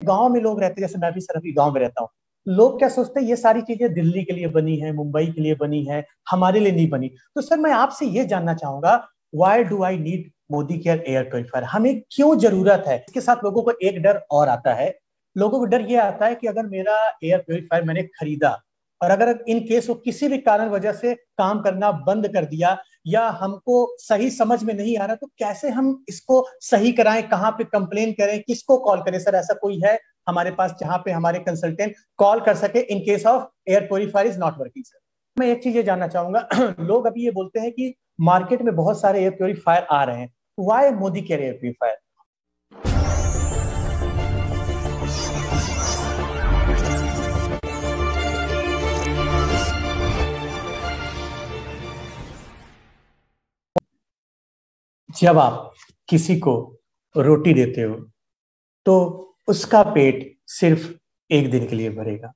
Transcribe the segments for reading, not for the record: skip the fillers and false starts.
गांव में लोग रहते हैं, जैसे मैं भी सर अभी गांव में रहता हूँ। लोग क्या सोचते हैं ये सारी चीजें दिल्ली के लिए बनी है, मुंबई के लिए बनी है, हमारे लिए नहीं बनी। तो सर मैं आपसे ये जानना चाहूंगा, why do I need Modi care air purifier? हमें क्यों जरूरत है? इसके साथ लोगों को एक डर और आता है। लोगों को डर ये आता है कि अगर मेरा एयर प्योरीफायर मैंने खरीदा और अगर इन केस वो किसी भी कारण वजह से काम करना बंद कर दिया या हमको सही समझ में नहीं आ रहा, तो कैसे हम इसको सही कराएं, कहाँ पे कंप्लेन करें, किसको कॉल करें? सर ऐसा कोई है हमारे पास जहां पे हमारे कंसल्टेंट कॉल कर सके in case of air purifier is not working? Sir मैं एक चीज ये जानना चाहूंगा लोग अभी ये बोलते हैं कि मार्केट में बहुत सारे एयर प्योरीफायर आ रहे हैं, why Modicare air purifier? जब आप किसी को रोटी देते हो तो उसका पेट सिर्फ एक दिन के लिए भरेगा,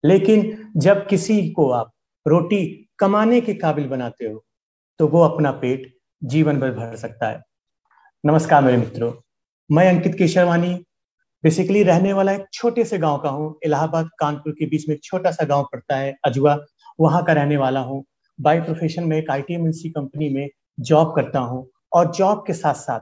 लेकिन जब किसी को आप रोटी कमाने के काबिल बनाते हो तो वो अपना पेट जीवन भर भर सकता है। नमस्कार मेरे मित्रों, मैं अंकित केशरवानी बेसिकली रहने वाला एक छोटे से गांव का हूँ। इलाहाबाद कानपुर के बीच में एक छोटा सा गांव पड़ता है अजवा, वहां का रहने वाला हूँ। बाय प्रोफेशन में एक आईटी एमएनसी कंपनी में जॉब करता हूँ और जॉब के साथ साथ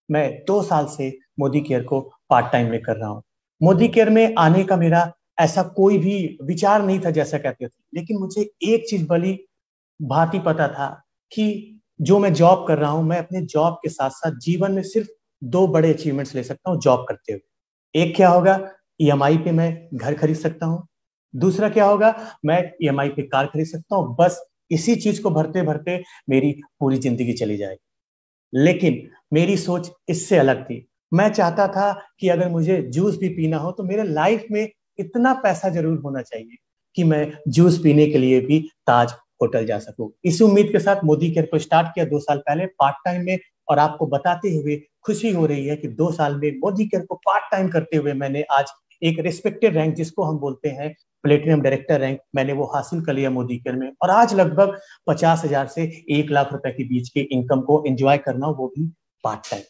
मैं 2 साल से मोदी केयर को पार्ट टाइम में कर रहा हूँ। मोदी केयर में आने का मेरा ऐसा कोई भी विचार नहीं था जैसा कहते थे, लेकिन मुझे एक चीज बड़ी भांति पता था कि जो मैं जॉब कर रहा हूं, मैं अपने जॉब के साथ साथ जीवन में सिर्फ दो बड़े अचीवमेंट्स ले सकता हूं जॉब करते हुए। एक क्या होगा, ईएमआई पे मैं घर खरीद सकता हूँ। दूसरा क्या होगा, मैं ईएमआई पे कार खरीद सकता हूँ। बस इसी चीज को भरते भरते मेरी पूरी जिंदगी चली जाएगी। लेकिन मेरी सोच इससे अलग थी। मैं चाहता था कि अगर मुझे जूस भी पीना हो तो मेरे लाइफ में इतना पैसा जरूर होना चाहिए कि मैं जूस पीने के लिए भी ताज होटल जा सकूं। इसी उम्मीद के साथ मोदी केयर को स्टार्ट किया 2 साल पहले पार्ट टाइम में। और आपको बताते हुए खुशी हो रही है कि 2 साल में मोदी केयर को पार्ट टाइम करते हुए मैंने आज एक रिस्पेक्टेड रैंक, जिसको हम बोलते हैं प्लेटिनम डायरेक्टर रैंक, मैंने वो हासिल कर लिया मोदी केयर में। और आज लगभग 50,000 से 1 लाख रुपए के बीच के इनकम को एंजॉय करना, वो भी पार्ट टाइम।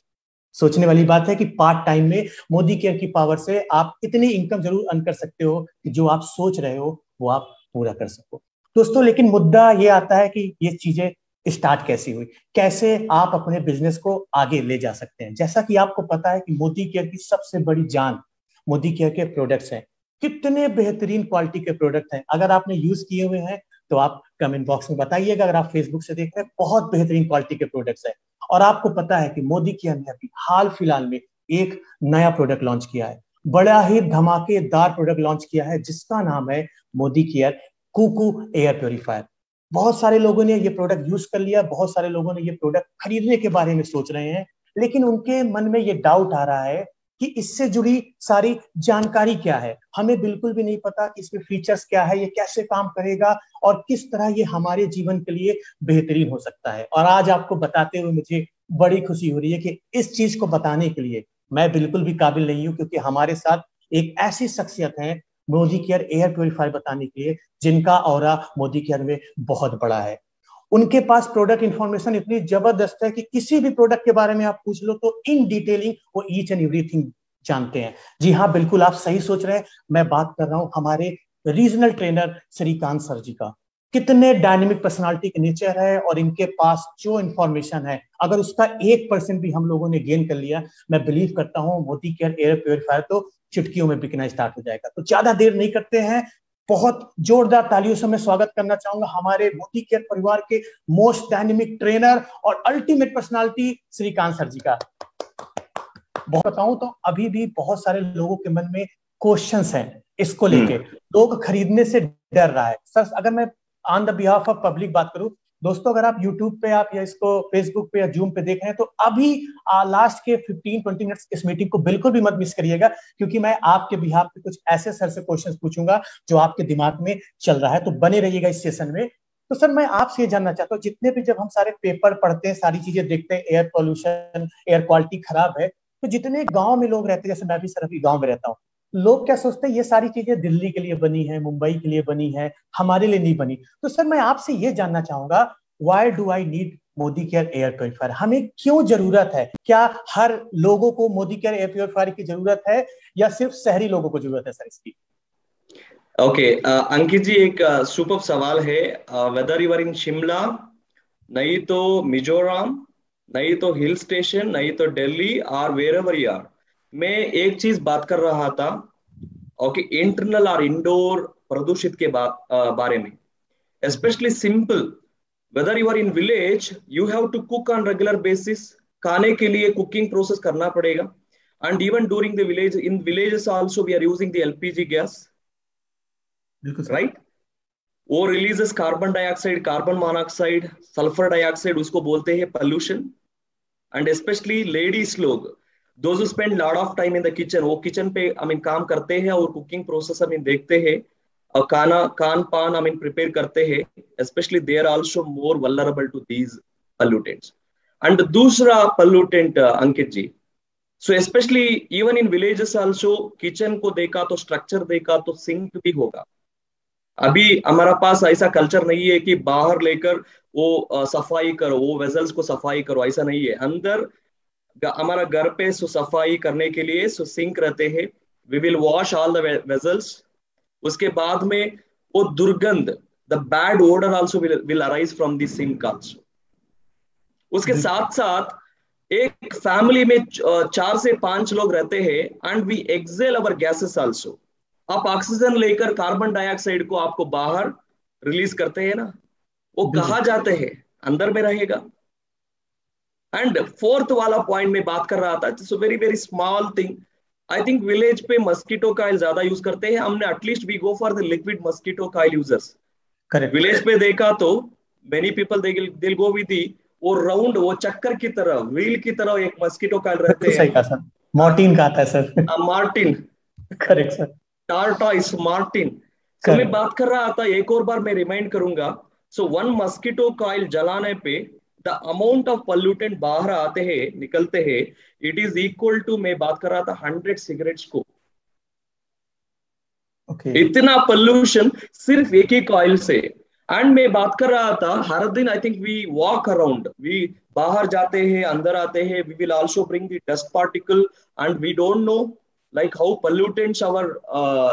सोचने वाली बात है कि पार्ट टाइम में मोदी केयर की पावर से आप इतनी इनकम जरूर अर्न कर सकते हो कि जो आप सोच रहे हो वो आप पूरा कर सको दोस्तों। लेकिन मुद्दा ये आता है कि ये चीजें स्टार्ट कैसी हुई, कैसे आप अपने बिजनेस को आगे ले जा सकते हैं। जैसा कि आपको पता है कि मोदी केयर की सबसे बड़ी जान मोदी केयर के प्रोडक्ट्स हैं। कितने बेहतरीन क्वालिटी के प्रोडक्ट हैं, अगर आपने यूज किए हुए हैं तो आप कमेंट बॉक्स में बताइएगा। अगर आप फेसबुक से देख रहे हैं, बहुत बेहतरीन क्वालिटी के प्रोडक्ट्स हैं। और आपको पता है कि मोदी केयर ने अभी हाल फिलहाल में एक नया प्रोडक्ट लॉन्च किया है, बड़ा ही धमाकेदार प्रोडक्ट लॉन्च किया है, जिसका नाम है Modicare Kuku air purifier. बहुत सारे लोगों ने ये प्रोडक्ट यूज कर लिया, बहुत सारे लोगों ने ये प्रोडक्ट खरीदने के बारे में सोच रहे हैं, लेकिन उनके मन में ये डाउट आ रहा है कि इससे जुड़ी सारी जानकारी क्या है। हमें बिल्कुल भी नहीं पता कि इसमें फीचर्स क्या है, ये कैसे काम करेगा और किस तरह ये हमारे जीवन के लिए बेहतरीन हो सकता है। और आज आपको बताते हुए मुझे बड़ी खुशी हो रही है कि इस चीज को बताने के लिए मैं बिल्कुल भी काबिल नहीं हूं, क्योंकि हमारे साथ एक ऐसी शख्सियत है मोदी केयर एयर प्योरीफायर बताने के लिए, जिनका ऑरा मोदी केयर में बहुत बड़ा है। उनके पास प्रोडक्ट इंफॉर्मेशन इतनी जबरदस्त है कि किसी भी प्रोडक्ट के बारे में आप पूछ लो तो इन डिटेलिंग वो ईच एंड एवरीथिंग जानते हैं। जी हाँ, बिल्कुल आप सही सोच रहे हैं, मैं बात कर रहा हूं हमारे रीजनल ट्रेनर श्रीकांत सर जी का। कितने डायनेमिक पर्सनालिटी के नेचर है, और इनके पास जो इंफॉर्मेशन है अगर उसका 1% भी हम लोगों ने गेन कर लिया, मैं बिलीव करता हूं मोदी केयर एयर प्योरीफायर तो चुटकियों में बिकना स्टार्ट हो जाएगा। तो ज्यादा देर नहीं करते हैं, बहुत जोरदार तालियों से मैं स्वागत करना चाहूंगा हमारे मोदी केयर परिवार के मोस्ट डायनेमिक ट्रेनर और अल्टीमेट पर्सनालिटी श्रीकांत सर जी का। बहुत बताऊं तो अभी भी बहुत सारे लोगों के मन में क्वेश्चंस हैं इसको लेके, लोग खरीदने से डर रहा है। सर अगर मैं on the behalf of public बात करूं, दोस्तों अगर आप यूट्यूब पे आप या इसको फेसबुक पे या जूम पे देख रहे हैं तो अभी लास्ट के 15-20 मिनट्स इस मीटिंग को बिल्कुल भी मत मिस करिएगा, क्योंकि मैं आपके बिहाफ पे कुछ ऐसे सर से क्वेश्चंस पूछूंगा जो आपके दिमाग में चल रहा है। तो बने रहिएगा इस सेशन में। तो सर मैं आपसे ये जानना चाहता हूँ, जितने भी जब हम सारे पेपर पढ़ते हैं, सारी चीजें देखते हैं, एयर पॉल्यूशन, एयर क्वालिटी खराब है, तो जितने गांव में लोग रहते हैं, जैसे मैं भी सर अभी गांव में रहता हूँ, लोग क्या सोचते हैं ये सारी चीजें दिल्ली के लिए बनी है, मुंबई के लिए बनी है, हमारे लिए नहीं बनी। तो सर मैं आपसे ये जानना चाहूंगा, why do I need Modi care air purifier हमें क्यों जरूरत है? क्या हर लोगों को मोदी केयर एयर प्योरीफायर की जरूरत है या सिर्फ शहरी लोगों को जरूरत है सर इसकी? ओके, अंकित जी, एक सुपर सवाल है। Whether you are in Shimla, नहीं तो मिजोरम, नहीं तो हिल स्टेशन, नहीं तो दिल्ली, और वेर एवर यू आर, मैं एक चीज बात कर रहा था। ओके, इंटरनल और इंडोर प्रदूषित के बारे में, especially simple, whether you are in village, you have to cook on regular basis, खाने के लिए कुकिंग प्रोसेस करना पड़ेगा। and even during the village, in villages also we are using the LPG gas, बिल्कुल सर। right? वो releases carbon dioxide, carbon monoxide, sulphur dioxide, उसको बोलते हैं पोल्यूशन। एंड स्पेशली लेडीज लोग, those spend lot of time in the kitchen, वो kitchen पे काम करते हैं और कुकिंग प्रोसेस देखते हैं और खाना खान पान प्रिपेयर करते हैं। Specially they are also more vulnerable to these pollutants. And दूसरा pollutant, Ankit ji, so specially even in villages also, kitchen को देखा तो स्ट्रक्चर देखा तो सिंक भी होगा। अभी हमारा पास ऐसा कल्चर नहीं है कि बाहर लेकर वो सफाई करो, वो वेजल्स को सफाई करो, ऐसा नहीं है। अंदर हमारा घर पे सफाई करने के लिए सिंक रहते हैं। We will wash all the vessels. उसके बाद में वो दुर्गंध, the bad odour also will arise from the sink also. उसके साथ साथ एक फैमिली में 4 से 5 लोग रहते हैं, and we exhale our gases also. आप ऑक्सीजन लेकर कार्बन डाइऑक्साइड को आपको बाहर रिलीज करते हैं ना, वो कहाँ जाते हैं? अंदर में रहेगा। एंड फोर्थ वाला पॉइंट में बात कर रहा था, very very small thing. I think village पे मस्कीटो कॉइल ज्यादा यूज करते हैं। हमने at least we go for the liquid mosquito coil users. Village पे देखा तो many people they go with the वो राउंड, वो चक्कर की तरह, व्हील की तरह एक मस्कीटो कॉइल रहते हैं। सही कहा सर, मार्टिन का आता है sir. Martin, correct sir. Tortoise Martin. So मैं बात कर रहा था, एक और बार मैं रिमाइंड करूंगा। सो वन मस्कीटो कॉइल जलाने पे द अमाउंट ऑफ पोल्यूटेंट बाहर आते हैं, निकलते हैं, इट इज इक्वल टू, मैं बात कर रहा था 100 सिगरेट्स को। इतना पोल्यूशन सिर्फ एक ही कॉइल से। एंड मैं बात कर रहा था, हर दिन I think we walk around, we बाहर जाते हैं, अंदर आते हैं, we will also bring the dust particle, and we don't know like how pollutants our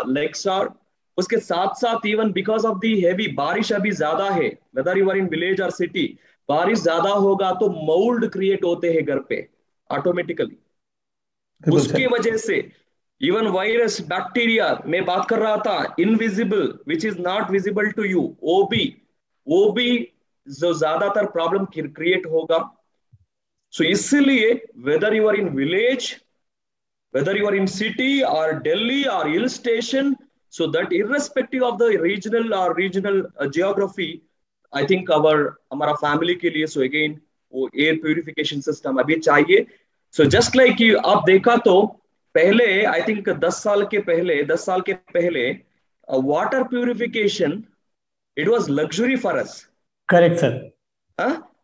legs are. उसके साथ साथ even because of the heavy बारिश अभी ज्यादा है, whether you are in village और सिटी, बारिश ज्यादा होगा तो मोल्ड क्रिएट होते हैं घर पे ऑटोमेटिकली। उसकी वजह से इवन वायरस, बैक्टीरिया, मैं बात कर रहा था invisible, which is not visible to you, वो भी जो ज्यादातर प्रॉब्लम क्रिएट होगा। सो इसीलिए whether you are in village, whether you are in city और दिल्ली और hill station, so that irrespective of the regional geography, I think हमारा family के लिए, so again वो एयर प्यूरिफिकेशन सिस्टम अभी चाहिए। so just like you, आप देखा तो पहले आई थिंक 10 साल के पहले water purification, it was luxury for us. Correct sir.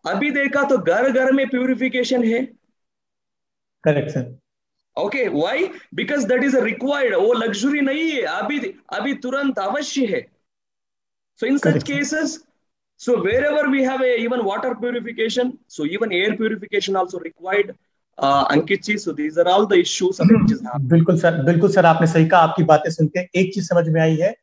अभी देखा तो घर घर में प्यूरिफिकेशन है। Correct sir. Okay, why? Because that is required, वो लग्जरी नहीं है, अभी तुरंत अवश्य है। So in such cases, so wherever we have even water purification, so even air purification also required. Ankit ji, so these are all the issues which is happening. बिल्कुल sir, आपने सही कहा। आपकी बातें सुनकर एक चीज समझ में आई है,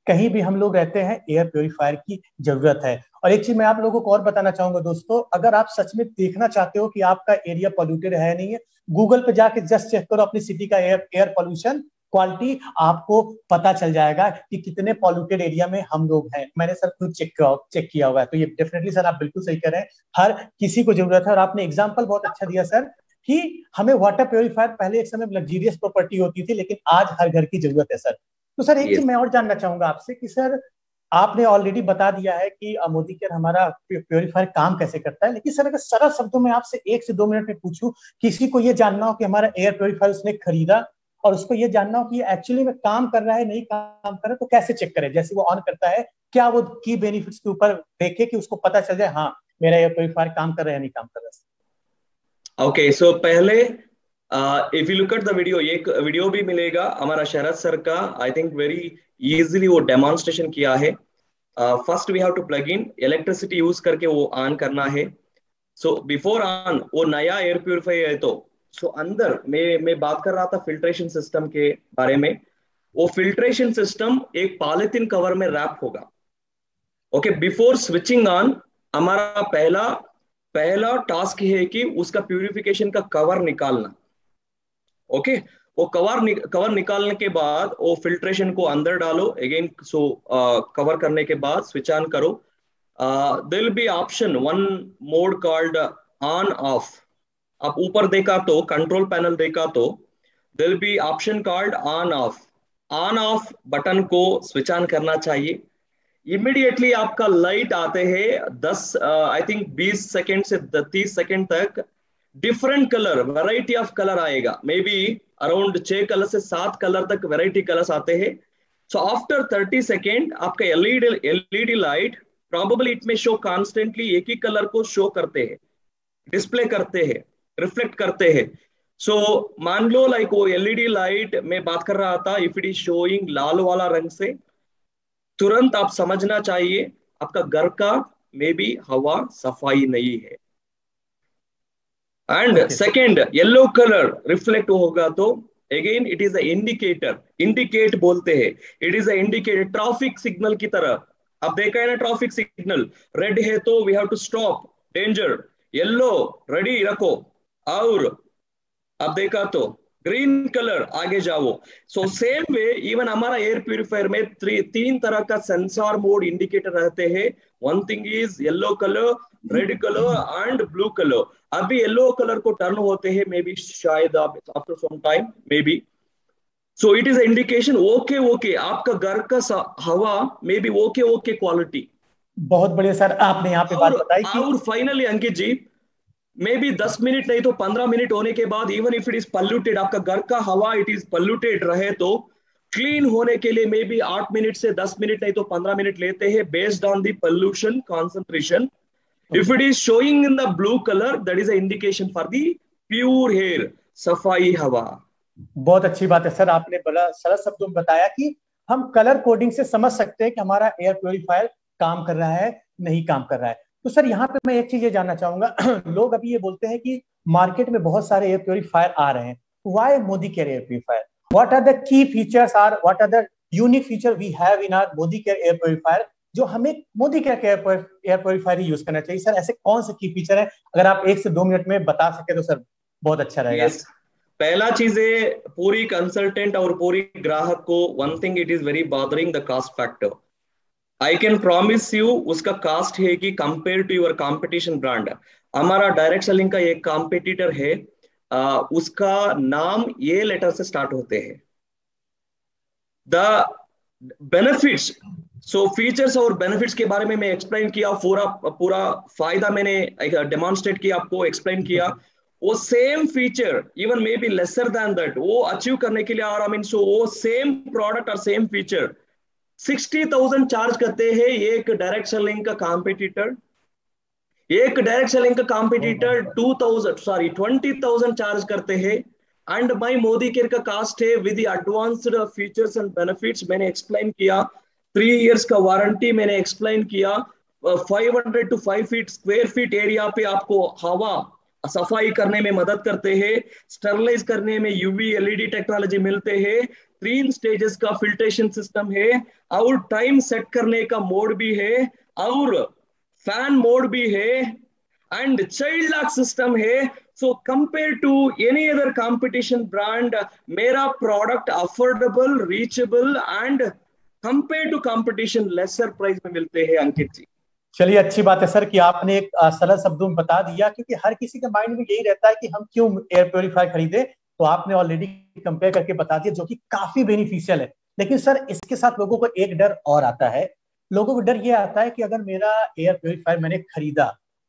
कहीं भी हम लोग रहते हैं एयर प्योरीफायर की जरूरत है। और एक चीज मैं आप लोगों को और बताना चाहूंगा दोस्तों, अगर आप सच में देखना चाहते हो कि आपका एरिया पॉल्यूटेड है नहीं है, गूगल पे जाके जस्ट चेक करो अपनी सिटी का एयर पॉल्यूशन क्वालिटी, आपको पता चल जाएगा कि कितने पॉल्यूटेड एरिया में हम लोग हैं। मैंने सर खुद चेक किया हुआ है, तो ये डेफिनेटली सर आप बिल्कुल सही कह रहे हैं, हर किसी को जरूरत है। और आपने एग्जाम्पल बहुत अच्छा दिया सर कि हमें वाटर प्योरीफायर पहले एक समय लग्जरियस प्रॉपर्टी होती थी, लेकिन आज हर घर की जरूरत है सर। तो सर एक चीज मैं और जानना चाहूंगा आपसे कि सर आपने ऑलरेडी बता दिया है कि मोदी केयर हमारा प्योरीफायर काम कैसे करता है, लेकिन सर अगर सरल शब्दों में आपसे 1 से 2 मिनट में पूछूं, किसी को ये जानना हो कि हमारा एयर प्योरीफायर उसने खरीदा और उसको ये जानना हो कि एक्चुअली में काम कर रहा है नहीं काम कर रहा है, तो कैसे चेक करे? जैसे वो ऑन करता है, क्या वो की बेनिफिट्स के ऊपर देखे कि उसको पता चल जाए हाँ मेरा एयर प्योरीफायर काम कर रहा है या नहीं काम कर रहा है? ओके, सो पहले if you look at the video, एक वीडियो भी मिलेगा हमारा शरद सर का, आई थिंक वेरी इजीली वो डेमोन्स्ट्रेशन किया है। First we have to plug in, electricity use करके वो ऑन करना है। सो बिफोर ऑन वो नया एयर प्यूरिफायर है, तो सो अंदर मैं बात कर रहा था फिल्ट्रेशन सिस्टम के बारे में। वो फिल्ट्रेशन सिस्टम एक पॉलिथीन कवर में रैप होगा। ओके, बिफोर स्विचिंग ऑन हमारा पहला पहला टास्क है कि उसका प्यूरिफिकेशन का कवर निकालना। ओके, वो कवर निकालने के बाद वो फिल्ट्रेशन को अंदर डालो अगेन। सो कवर करने के बाद स्विच ऑन करो। There will be option one mode called on off. आप ऊपर देखा तो कंट्रोल पैनल देखा तो there will be option called on off. On off button को स्विच ऑन करना चाहिए। इमिडिएटली आपका लाइट आते हैं 10 आई थिंक 20 सेकेंड से 30 सेकेंड तक different colour variety of colour आएगा। मे बी अराउंड 6 कलर से 7 कलर तक वैरायटी कलर्स आते हैं। सो आफ्टर 30 सेकेंड आपका एलईडी लाइट प्रॉबेबली इट में शो कॉन्स्टेंटली एक ही कलर को शो करते हैं, डिस्प्ले करते हैं, रिफ्लेक्ट करते हैं। सो मान लो लाइक वो एलईडी लाइट में बात कर रहा था, इफ इट इज शोइंग लाल वाला रंग से, तुरंत आप समझना चाहिए आपका घर का मे बी हवा सफाई नहीं है। And second yellow colour reflect होगा तो again it is indicator. Indicate बोलते हैं, it is indicator traffic signal की तरह। अब देखा है ना ट्रैफिक सिग्नल, रेड है तो we have to stop danger, yellow ready रखो, और अब देखा तो ग्रीन कलर आगे जाओ। सो सेम वे इवन हमारा एयर प्यूरिफायर में तीन तरह का सेंसर मोड इंडिकेटर रहते हैं। One thing is yellow colour, red colour and blue colour. अभी येलो कलर को टर्न होते हैं मे बी शायद after some time maybe. So it is indication okay okay आपका घर का हवा may be okay okay quality. बहुत बढ़िया सर, आपने यहाँ पे बात बताई कि और finally Ankit ji, maybe 10 minute नहीं तो 15 मिनट होने के बाद even if it is polluted, आपका घर का हवा इट इज पॉल्यूटेड रहे तो क्लीन होने के लिए मे बी 8 मिनट से 10 मिनट नहीं तो 15 मिनट लेते हैं based on the pollution concentration. If it is showing in the blue colour that is a indication for the pure air, सफाई हवा। बहुत अच्छी बात है सर, आपने बड़ा सरल शब्दों में बताया कि हम कलर कोडिंग से समझ सकते हैं कि हमारा एयर प्योरीफायर काम कर रहा है नहीं काम कर रहा है। तो सर यहाँ पे मैं एक चीज ये जानना चाहूंगा लोग अभी ये बोलते हैं कि मार्केट में बहुत सारे एयर प्योरीफायर आ रहे हैं, why Modicare air purifier, what are the key features are what are the unique feature we have in our Modicare air purifier जो हमें मोदी केयर एयर प्योरीफायर ही यूज करना चाहिए। सर ऐसे कौन से की फीचर है, अगर आप 1 से 2 मिनट में बता सके तो सर बहुत अच्छा रहेगा। yes. पहला चीज है पूरी कंसल्टेंट और पूरी ग्राहक को one thing it is very bothering the cost factor. I can promise you उसका कास्ट है कि compare to your competition brand. हमारा डायरेक्ट सेलिंग का एक कॉम्पिटिटर है, उसका नाम ये लेटर से स्टार्ट होते हैं। द बेनिफिट्स, सो फीचर्स और बेनिफिट्स के बारे में मैं एक्सप्लेन किया, पूरा पूरा फायदा मैंने डेमोन्स्ट्रेट किया, आपको एक्सप्लेन किया। वो same feature even may be lesser than that वो अचीव करने के लिए और आई मीन सो वो सेम प्रोडक्ट और सेम फीचर 60,000 चार्ज करते हैं एक डायरेक्ट सेलिंग का कॉम्पिटिटर। एक डायरेक्ट सेलिंग का कॉम्पिटिटर 20,000 चार्ज करते हैं। एंड माई मोदी केयर का कास्ट है with advanced features and benefits मैंने एक्सप्लेन किया। 3 इयर्स का वारंटी मैंने एक्सप्लेन किया। 500 to 5 feet square feet area पे आपको हवा सफाई करने में मदद करते हैं, स्टरलाइज करने में यूवी एलईडी टेक्नोलॉजी मिलते हैं, 3 स्टेजेस का फिल्ट्रेशन सिस्टम है, और टाइम सेट करने का मोड भी है, और फैन मोड भी है, एंड चाइल्ड लॉक सिस्टम है। So compare to any other competition brand मेरा product affordable, reachable and compare to competition lesser price में मिलते हैं। अंकित जी चलिए, अच्छी बात है सर कि आपने एक सरल शब्दों में बता दिया, क्योंकि हर किसी के माइंड में यही रहता है कि हम क्यों एयर प्योरीफायर खरीदे। तो आपने ऑलरेडी कंपेयर करके बता दिया जो कि काफी बेनिफिशियल है। लेकिन सर इसके साथ लोगों को एक डर और आता है, लोगों को डर ये आता है कि अगर मेरा एयर प्योरीफायर मैंने खरीदा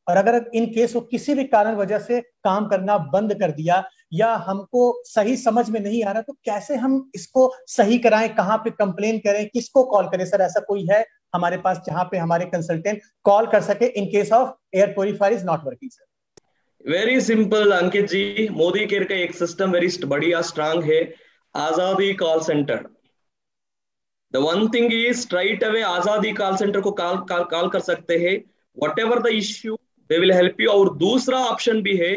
और अगर इन केस वो किसी भी कारण वजह से काम करना बंद कर दिया या हमको सही समझ में नहीं आ रहा, तो कैसे हम इसको सही कराएं, कहाँ पे कंप्लेन करें, किसको कॉल करें? सर ऐसा कोई है हमारे पास जहां पे हमारे कंसल्टेंट कॉल कर सके in case of air purifier is not working? Sir very simple Ankit ji, Modicare का एक सिस्टम वेरी बढ़िया स्ट्रांग है, Azadi call centre. The one thing is straight away Azadi call centre को कॉल कर सकते हैं। Whatever the issue they will help you. और दूसरा ऑप्शन भी है,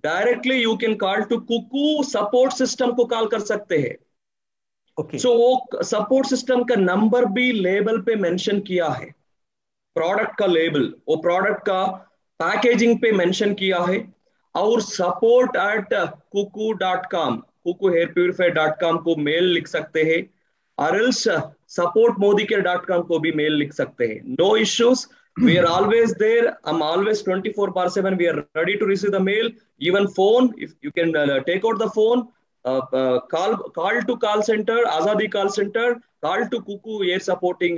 directly you can call to Kuku support system को कॉल कर सकते हैं। सो वो सपोर्ट सिस्टम का नंबर भी लेबल पे मेंशन किया है, प्रोडक्ट का लेबल, वो प्रोडक्ट का पैकेजिंग पे मेंशन किया है। और support@cuckoo.com, cuckoohairpurifier.com को मेल लिख सकते हैं, और एल्स supportmodicare.com को भी मेल लिख सकते हैं। No issues, we are always there. I'm always 24/7. We are ready to receive the mail, even phone. If you can take out the phone, call to call center, Azadi call center, call to Cuckoo Air supporting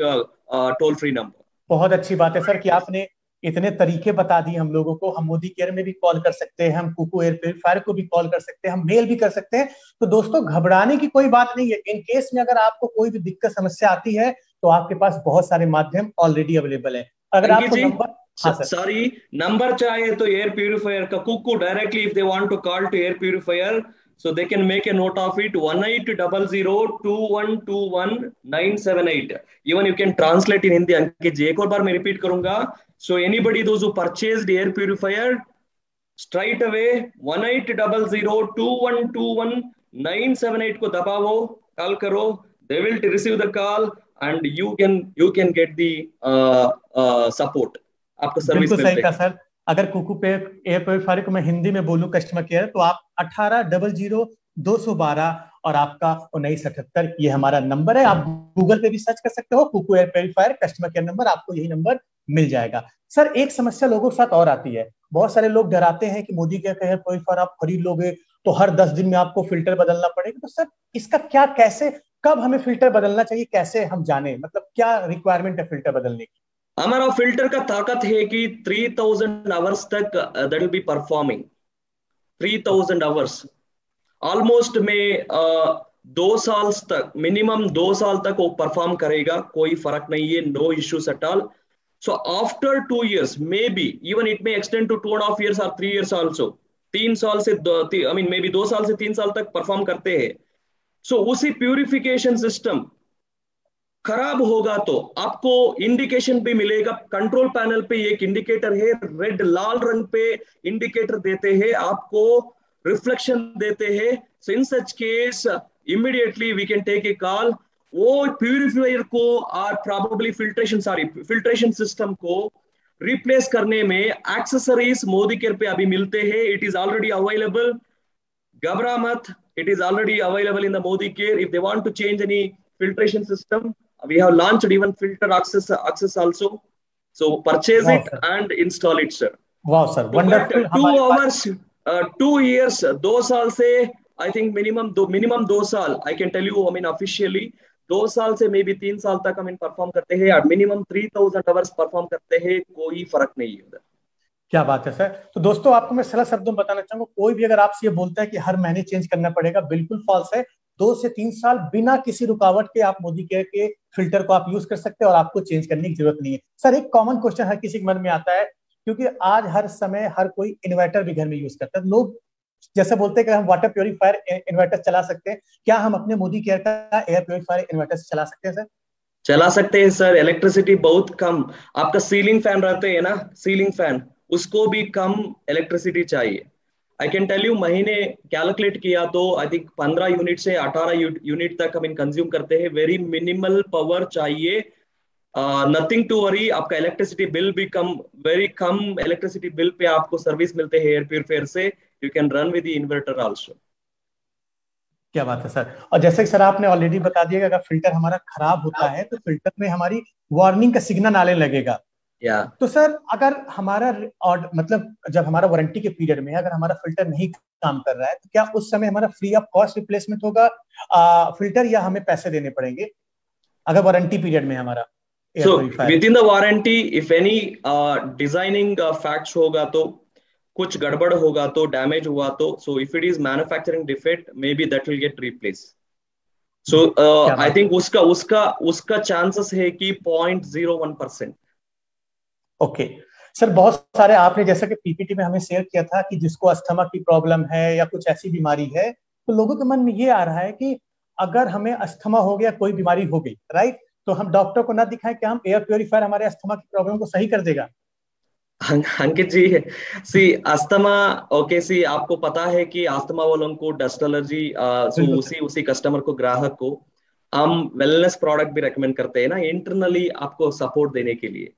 toll free number. बहुत अच्छी बात है sir कि आपने इतने तरीके बता दिए हम लोगों को। हम मोदी केयर में भी कॉल कर सकते हैं, हम कुकू एयर प्यूरीफायर को भी कॉल कर सकते हैं, हम मेल भी कर सकते हैं। तो दोस्तों घबराने की कोई बात नहीं है। इन केस में अगर आपको कोई भी दिक्कत समस्या आती है तो आपके पास बहुत सारे माध्यम ऑलरेडी अवेलेबल है। अगर आपको नंबर, हाँ सर, सॉरी, नंबर चाहिए तो एयर प्यूरीफायर का Kuku directly, if they want to call to air purifier, so they can make a note of it, 18002121 978। even you can translate in Hindi। अंकित जी एक और बार मैं रिपीट करूंगा। so anybody those who purchased air purifier, straight away 18002121 978 को दबाओ, call करो, they will receive the call and you can get the support, आपको service बिल्कुल सही मिलते कहा हैं। सर। अगर कुकू पे एयर प्यूरीफायर को मैं हिंदी में बोलूं कस्टमर केयर, तो आप 18000212 और आपका 1978, ये हमारा नंबर है। आप गूगल पे भी सर्च कर सकते हो, Kuku air purifier customer care number, आपको यही नंबर मिल जाएगा। सर एक समस्या लोगों के साथ और आती है, बहुत सारे लोग डराते हैं कि मोदी केयर का एयर प्यूरीफायर आप खरीद लोगे तो हर 10 दिन में आपको फिल्टर बदलना पड़ेगा। तो सर इसका क्या, कैसे, कब हमें फिल्टर बदलना चाहिए, कैसे हम जाने, मतलब क्या रिक्वायरमेंट है फिल्टर बदलने की? हमारा फिल्टर का ताकत है कि 3000 आवर्स तक that will be performing. 3000 hours almost में 2 साल तक, मिनिमम 2 साल तक वो परफॉर्म करेगा, कोई फर्क नहीं है, no issues at all. So after 2 years maybe even it may extend to 2.5 years और 3 years ऑल्सो। 3 साल से आई मीन मे बी 2 साल से 3 साल तक परफॉर्म करते हैं। सो उसी प्यूरिफिकेशन सिस्टम खराब होगा तो आपको इंडिकेशन भी मिलेगा। कंट्रोल पैनल पे एक इंडिकेटर है, रेड लाल रंग पे इंडिकेटर देते हैं, आपको रिफ्लेक्शन देते हैं। So in such case immediately we can take a call. वो प्यूरिफायर को और प्रोबेबली फिल्ट्रेशन सिस्टम को रिप्लेस करने में एक्सेसरीज मोदी केयर पे अभी मिलते हैं। इट इज ऑलरेडी अवेलेबल, घबरा मत, it is already available in the Modi Care. If they want to change any filtration system, we have launched even filter access also. So purchase it and install it, sir. वाह sir, wonderful. 2 hours 2 years 2 साल से I think minimum 2 साल I can tell you, I mean officially 2 साल से may be 3 साल तक हम perform करते हैं और मिनिमम 3000 आवर्स परफॉर्म करते हैं, कोई फर्क नहीं है उधर। क्या बात है सर। तो दोस्तों आपको मैं सरल शब्दों में बताना चाहूंगा, कोई भी अगर आपसे ये बोलता है कि हर महीने चेंज करना पड़ेगा, बिल्कुल फॉल्स है। 2 से 3 साल बिना किसी रुकावट के आप मोदी केयर के फिल्टर को आप यूज कर सकते हैं और आपको चेंज करने की जरूरत नहीं है। सर एक कॉमन क्वेश्चन हर किसी के मन में आता है, क्योंकि आज हर समय हर कोई इन्वर्टर भी घर में यूज करता है। लोग जैसे बोलते हैं कि हम वाटर प्योरीफायर इन्वर्टर चला सकते हैं, क्या हम अपने मोदी केयर का एयर प्योरीफायर इन्वर्टर से चला सकते हैं सर? चला सकते हैं सर, इलेक्ट्रिसिटी बहुत कम। आपका सीलिंग फैन रहते हैं ना, सीलिंग फैन, उसको भी कम इलेक्ट्रिसिटी चाहिए। आई कैन टेल यू, महीने कैलकुलेट किया तो आई थिंक 15 यूनिट से 18 यूनिट तक हम कंज्यूम करते हैं। वेरी मिनिमल पावर चाहिए, नथिंग टू वरी। आपका इलेक्ट्रिसिटी बिल भी कम, वेरी कम इलेक्ट्रिसिटी बिल पे आपको सर्विस मिलते हैं एयर प्यूरीफायर से। You can run with the inverter also. क्या बात है सर। और जैसे कि सर आपने ऑलरेडी बता दिया कि अगर फिल्टर हमारा खराब होता है तो फिल्टर में हमारी वार्निंग का सिग्नल आने लगेगा। तो सर अगर हमारा और मतलब जब हमारा वारंटी के पीरियड में अगर हमारा फिल्टर नहीं काम कर रहा है तो क्या उस समय हमारा फ्री ऑफ कॉस्ट रिप्लेसमेंट होगा फिल्टर, या हमें पैसे देने पड़ेंगे अगर वारंटी पीरियड में हमारा? So within the warranty, if any designing facts होगा तो, कुछ गड़बड़ होगा तो, डैमेज हुआ तो, so if it is manufacturing defect, maybe that will get replaced. So I think उसका chances है कि 0.01%। ओके सर, बहुत सारे आपने जैसा कि पीपीटी में हमें शेयर किया था कि जिसको अस्थमा की प्रॉब्लम है या कुछ ऐसी बीमारी है, तो लोगों के मन में ये आ रहा है कि अगर हमें अस्थमा हो गया, कोई बीमारी हो गई, राइट, तो हम डॉक्टर को ना दिखाएं, क्या हम एयर प्योरीफायर हमारे अस्थमा की प्रॉब्लम को सही कर देगा? अंकित जी, सी अस्थमा, ओके सी, आपको पता है कि अस्थमा वालों को डस्ट एलर्जी, सो बिल्कुल सर। उसी उसी कस्टमर को, ग्राहक को हम वेलनेस प्रोडक्ट भी रेकमेंड करते हैं ना, इंटरनली आपको सपोर्ट देने के लिए।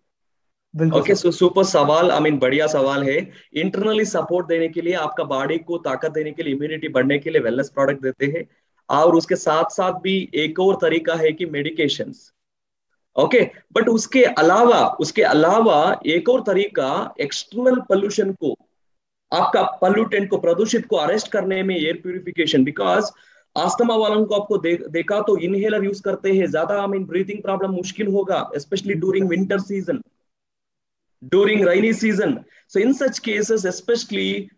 बिल्कुल ओके, सर। सो सुपर सवाल, आई मीन बढ़िया सवाल है। इंटरनली सपोर्ट देने के लिए, आपका बॉडी को ताकत देने के लिए, इम्यूनिटी बढ़ने के लिए वेलनेस प्रोडक्ट देते हैं। और उसके साथ साथ भी एक और तरीका है कि मेडिकेशंस। ओके, बट उसके अलावा एक और तरीका, एक्सटर्नल पोल्यूशन को, आपका पोल्यूटेंट को, प्रदूषित को अरेस्ट करने में, एयर प्यूरिफिकेशन। बिकॉज आस्थमा वालों को आपको देखा तो इनहेलर यूज करते हैं ज्यादा, आई मीन ब्रीथिंग प्रॉब्लम मुश्किल होगा, स्पेशली बिल्कुल during sir. Winter season, during rainy season. So in such cases, specially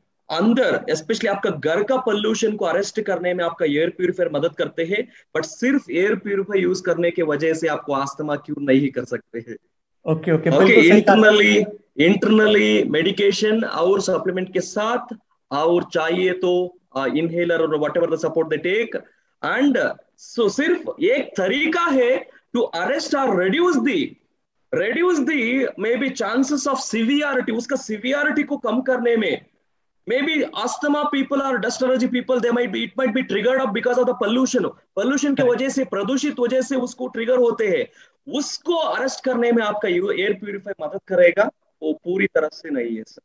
आपका घर का पोल्यूशन को अरेस्ट करने में आपका एयर प्यूरिफायर मदद करते हैं। बट सिर्फ एयर प्यूरिफायर यूज करने की वजह से आपको आस्थमा क्योर नहीं कर सकते हैं। ओके ओके, ओके, बिल्कुल सही कहा सर। इंटरनली मेडिकेशन और सप्लीमेंट के साथ, और चाहिए तो इनहेलर और whatever the support they take. And so सिर्फ एक तरीका है टू अरेस्ट और reduce the maybe chances of severity, उसका severity को कम करने में। maybe asthma people or dust allergy people, it might be triggered up because of the pollution की करेक्ट। वजह से, प्रदूषित वजह से उसको ट्रिगर होते हैं। उसको अरेस्ट करने में आपका एयर प्यूरिफायर मदद करेगा, वो पूरी तरह से नहीं है सर।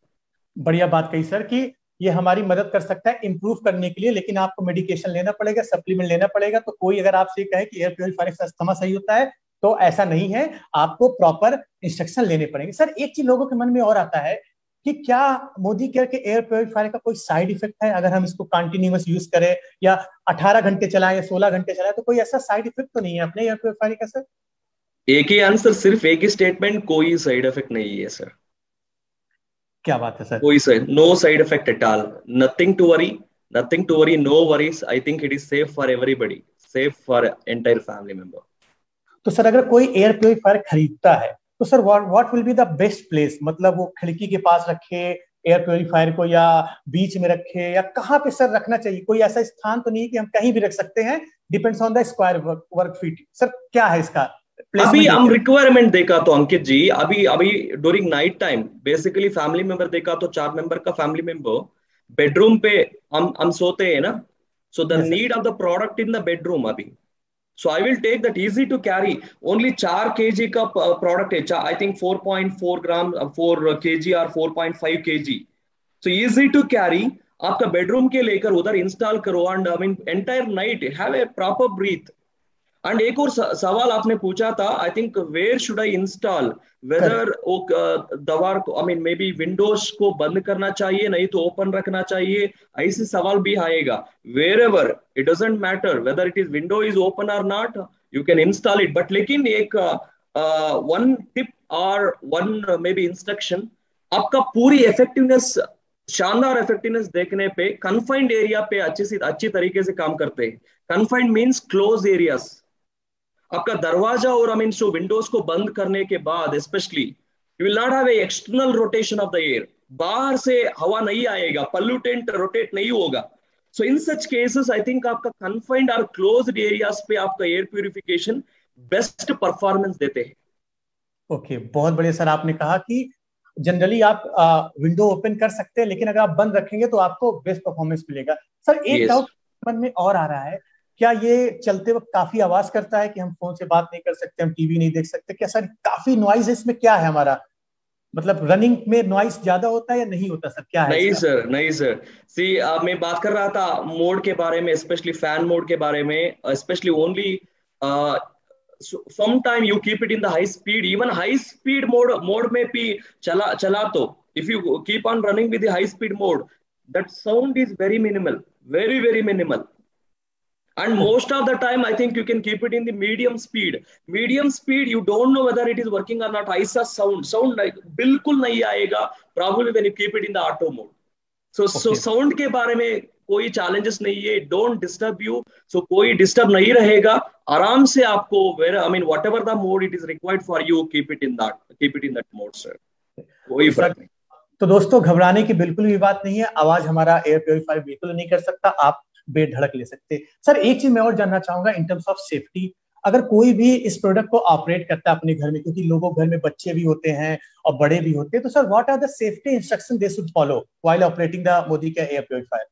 बढ़िया बात कही सर कि ये हमारी मदद कर सकता है इंप्रूव करने के लिए, लेकिन आपको मेडिकेशन लेना पड़ेगा, सप्लीमेंट लेना पड़ेगा। तो कोई अगर आपसे कहे कि एयर प्योरीफायर से अस्थमा सही होता है, तो ऐसा नहीं है। आपको प्रॉपर इंस्ट्रक्शन लेने पड़ेंगे। सर एक चीज लोगों के मन में और आता है कि क्या मोदी केयर के एयर प्योरीफायर का कोई साइड इफेक्ट है अगर हम इसको कंटिन्यूअस यूज करें, या 18 घंटे चलाएं या 16 घंटे चलाएं, तो कोई ऐसा साइड इफेक्ट तो नहीं है अपने एयर प्योरीफायर का सर? एक ही आंसर, सिर्फ एक ही स्टेटमेंट, कोई साइड इफेक्ट नहीं है सर। क्या बात है सर। कोई side, no side effect at all, nothing to worry, nothing to worry, no worries. I think it is safe for everybody, safe for entire family member. तो sir अगर कोई air purifier खरीदता है, तो sir what will be the best place? मतलब वो खिड़की के पास रखे एयर प्योरीफायर को, या बीच में रखे, या कहाँ पे सर रखना चाहिए? कोई ऐसा स्थान तो नहीं है कि हम कहीं भी रख सकते हैं? डिपेंड्स ऑन द स्क्वायर वर्ग फीट। सर क्या है इसका अभी प्लेसमेंट हम बताइए। रिक्वायरमेंट देखा तो अंकित जी, अभी अभी during night time, basically family member देखा तो 4 मेंबर का फैमिली मेंबर बेडरूम पे हम सोते हैं ना। So the yes sir. Need of the product in the bedroom अभी, so I will take that easy to carry. Only 4 kg का प्रोडक्ट है, आई थिंक 4.4 ग्राम, 4 kg और 4.5 kg। So easy to carry, आपका bedroom के लेकर उधर install करो, and I mean entire night have a proper breath. And एक और सवाल आपने पूछा था, I think where should I install, correct. Whether वो दीवार को, I mean maybe windows को बंद करना चाहिए, नहीं तो ओपन रखना चाहिए, ऐसे सवाल भी आएगा। Wherever, it doesn't matter whether it is window is open और not, you can install it. But लेकिन एक वन टिप और वन मे बी इंस्ट्रक्शन, आपका पूरी इफेक्टिवनेस, शानदार इफेक्टिवनेस देखने पे कन्फाइंड एरिया पे अच्छी तरीके से काम करते हैं। Confined means close areas. आपका दरवाजा और आई मीन सो विंडोज को बंद करने के बाद, specially you will not have a external rotation of the air, बाहर से हवा नहीं आएगा, पॉल्यूटेंट रोटेट नहीं होगा। सो in such cases I think आपका कन्फाइंड और क्लोज्ड एरियाज पे आपका एयर प्यूरिफिकेशन बेस्ट परफॉर्मेंस देते हैं। ओके, बहुत बढ़िया सर। आपने कहा कि जनरली आप विंडो ओपन कर सकते हैं, लेकिन अगर आप बंद रखेंगे तो आपको बेस्ट परफॉर्मेंस मिलेगा। सर एक यस, डाउट मन में और आ रहा है, क्या ये चलते वक्त काफी आवाज करता है कि हम फोन से बात नहीं कर सकते, हम टीवी नहीं देख सकते? क्या सर काफी नॉइज है इसमें? क्या है हमारा मतलब, रनिंग में नॉइज ज्यादा होता है या नहीं होता सर? क्या है नहीं इसका? सर, नहीं सर। सी मैं बात कर रहा था मोड के बारे में, स्पेशली फैन मोड के बारे में, specially only sometime you keep it in the high speed, even high speed mode में भी चला तो, if you keep on running with the high speed mode, that sound is very minimal, very minimal. And most of the time I think you can keep it in the medium speed, you don't know whether it is working or not, ऐसा sound like बिल्कुल नहीं आएगा, probably when you keep it in the auto mode. So okay. Sound के बारे में कोई challenges नहीं है, डोंट डिस्टर्ब यू। सो कोई डिस्टर्ब नहीं रहेगा, आराम से आपको where I mean whatever the mode it is required for you, keep it in that mode sir, कोई तो सर, फर्क नहीं। तो दोस्तों घबराने की बिल्कुल भी बात नहीं है। आवाज हमारा एयर प्योरीफायर बिल्कुल नहीं कर सकता, आप बेधड़क ले सकते। सर एक चीज मैं और जानना चाहूंगा इन टर्म्स ऑफ सेफ्टी। अगर कोई भी इस प्रोडक्ट को ऑपरेट करता है अपने घर में, क्योंकि लोगों घर में बच्चे भी होते हैं और बड़े भी होते हैं, तो sir what are the safety instruction they should follow while operating the Modicare air purifier?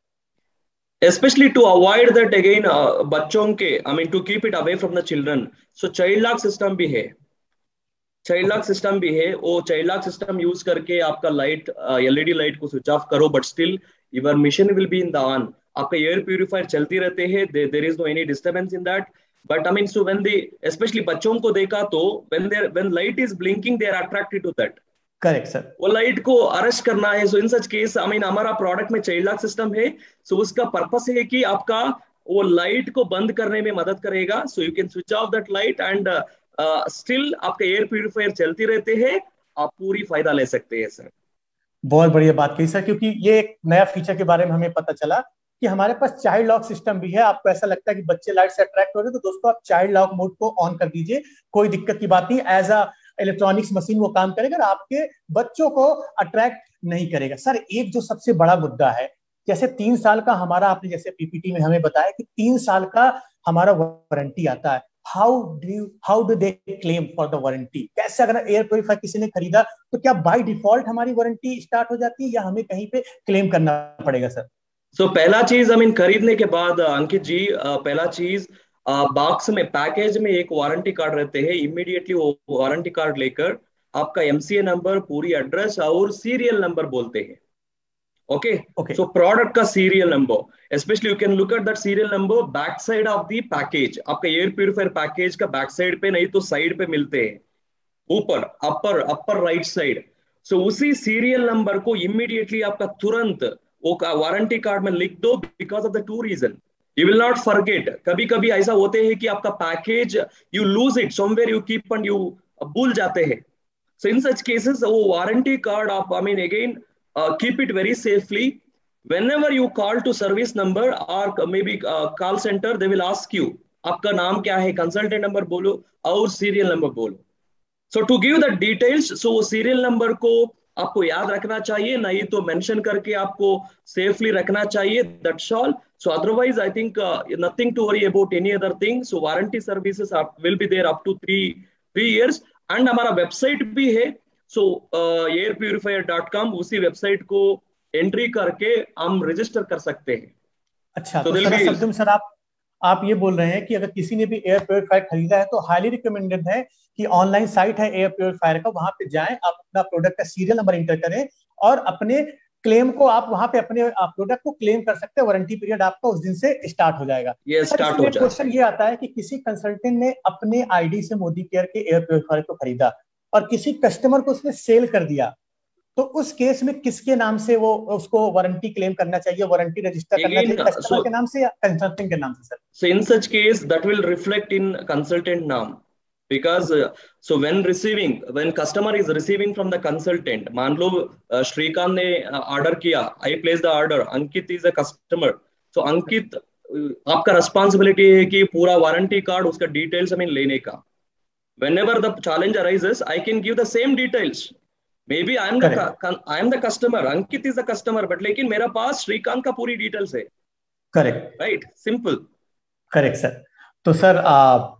Especially to avoid that again, बच्चों के, I mean to keep it away from the children. So child lock system भी है, child lock system भी है। वो child lock system use करके आपका light, LED light को स्विच ऑफ करो, but still your machine will be in the on. आपका एयर प्यूरिफायर चलती रहते हैं, there is no any disturbance in that. But I mean so when they, specially बच्चों को देखा तो when light is blinking they are attracted to that. Correct sir. वो light को अरेस्ट करना है। So in such case I mean हमारा product में चाइल्ड लॉक सिस्टम है। सो उसका पर्पस है कि आपका वो लाइट को बंद करने में मदद करेगा। So you can switch off that light and still आपका एयर प्यूरिफायर चलती रहते हैं, आप पूरी फायदा ले सकते हैं सर। बहुत बढ़िया बात कही सर, क्योंकि ये एक नया फीचर के बारे में हमें पता चला कि हमारे पास चाइल्ड लॉक सिस्टम भी है। आपको ऐसा लगता है कि बच्चे लाइट से अट्रैक्ट हो रहे हैं, तो दोस्तों आप चाइल्ड लॉक मोड को ऑन कर दीजिए, कोई दिक्कत की बात नहीं। एज अ इलेक्ट्रॉनिक्स मशीन वो काम करेगा और आपके बच्चों को अट्रैक्ट नहीं करेगा। सर एक जो सबसे बड़ा मुद्दा है, जैसे 3 साल का हमारा, आपने जैसे पीपीटी में हमें बताया कि 3 साल का हमारा वारंटी आता है। How do they claim for the warranty? कैसे, अगर एयर प्योरीफायर किसी ने खरीदा तो क्या बाय डिफॉल्ट हमारी वारंटी स्टार्ट हो जाती है या हमें कहीं पे क्लेम करना पड़ेगा सर? सो पहला चीज, आई मीन खरीदने के बाद अंकित जी, पहला चीज बॉक्स में, पैकेज में एक वारंटी कार्ड रहते हैं। इमीडिएटली वो वारंटी कार्ड लेकर आपका एमसीए नंबर, पूरी एड्रेस और सीरियल नंबर बोलते हैं। Okay. So product का serial number, especially you can look at that serial number back side of the package. आपका एयर प्यूरिफायर पैकेज का बैक साइड पे, नहीं तो साइड पे मिलते हैं, ऊपर अपर राइट साइड। सो उसी सीरियल नंबर को इमीडिएटली आपका तुरंत वो वारंटी कार्ड में लिख दो, because of the 2 reason. You will not forget. कभी कभी ऐसा होते हैं कि आपका package you lose it somewhere, you keep and you भूल जाते हैं। सो इन सच केसेस वो वारंटी कार्ड आप, I mean again, keep it very safely. Whenever you call to service number or maybe call center, they will ask you आपका नाम क्या है, consultant number बोलो और सीरियल नंबर बोलो। So to give the details, so serial number को आपको याद रखना चाहिए, नहीं तो मेंशन करके आपको सेफली रखना चाहिए। That's all. So otherwise I think nothing to worry about any other thing. So warranty services will be there up to 3 years. And हमारा वेबसाइट भी है, सो airpurifier.com, उसी वेबसाइट को एंट्री करके हम रजिस्टर कर सकते हैं। अच्छा, तो सर आप ये बोल रहे हैं कि अगर किसी ने भी एयर प्योरीफायर खरीदा है तो हाईली रिकमेंडेड है कि ऑनलाइन साइट है एयर प्योरीफायर का, वहां पे जाएं, आप अपना प्रोडक्ट का सीरियल नंबर इंटर करें और अपने क्लेम को आप वहां पे अपने प्रोडक्ट को क्लेम कर सकते हैं। वारंटी पीरियड आपका उस दिन से स्टार्ट हो जाएगा। क्वेश्चन ये आता है कि किसी कंसल्टेंट ने अपने आईडी से मोदी केयर के एयर प्योरीफायर को खरीदा और किसी कस्टमर को उसने सेल कर दिया, तो उस केस में किसके नाम से वो उसको वारंटी क्लेम करना चाहिए, वारंटी रजिस्टर करना चाहिए, कस्टमर के नाम से या कंसल्टेंट के नाम से sir? So in such case that will reflect in consultant name, because so when customer is receiving from the consultant, मान लो श्रीकांत ने ऑर्डर किया, I place the order, Ankit is a customer, so अंकित आपका responsibility है कि पूरा warranty card, उसका details हमें लेने का। Whenever the challenge arises, I can give the same details. Maybe I am the customer, Ankit is the customer, but लेकिन मेरा पास श्रीकांत का पूरी डिटेल्स है। Correct, right, simple. Correct sir. तो सर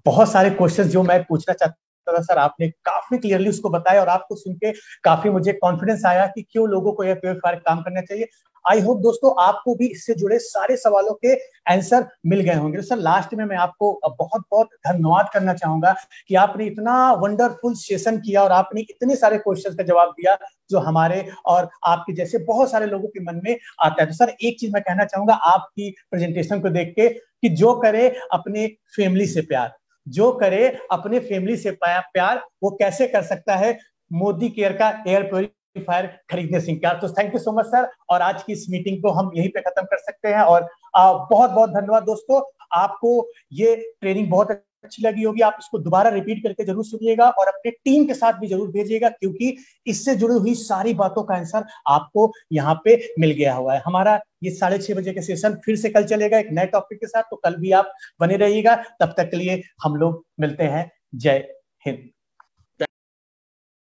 बहुत सारे क्वेश्चंस जो मैं पूछना चाहता था सर, आपने काफी क्लियरली उसको बताया और आपको सुन के काफी मुझे कॉन्फिडेंस आया कि क्यों लोगों को एयर प्योरीफायर काम करना चाहिए। आई होप दोस्तों आपको भी इससे जुड़े सारे सवालों के आंसर मिल गए होंगे। सर लास्ट में मैं आपको बहुत बहुत धन्यवाद करना चाहूंगा कि आपने इतना वंडरफुल सेशन किया और आपने इतने सारे क्वेश्चंस का जवाब दिया जो हमारे और आपके जैसे बहुत सारे लोगों के मन में आता है। तो सर एक चीज मैं कहना चाहूंगा आपकी प्रेजेंटेशन को देख के कि जो करे अपने फैमिली से प्यार, जो करे अपने फैमिली से प्यार, वो कैसे कर सकता है मोदी केयर का एयर प्योरीफायर खरीदने से क्या। तो thank you so much sir, और आज की इस मीटिंग को हम यहीं पे खत्म कर सकते हैं। और बहुत बहुत धन्यवाद दोस्तों, आपको ये ट्रेनिंग बहुत अच्छी लगी होगी, आप इसको दोबारा रिपीट करके जरूर सुनिएगा और अपने टीम के साथ भी जरूर भेजिएगा, क्योंकि इससे जुड़ी हुई सारी बातों का आंसर आपको यहाँ पे मिल गया हुआ है। हमारा ये 6:30 बजे के सेशन फिर से कल चलेगा एक नए टॉपिक के साथ, तो कल भी आप बने रहिएगा। तब तक के लिए हम लोग मिलते हैं। जय हिंद।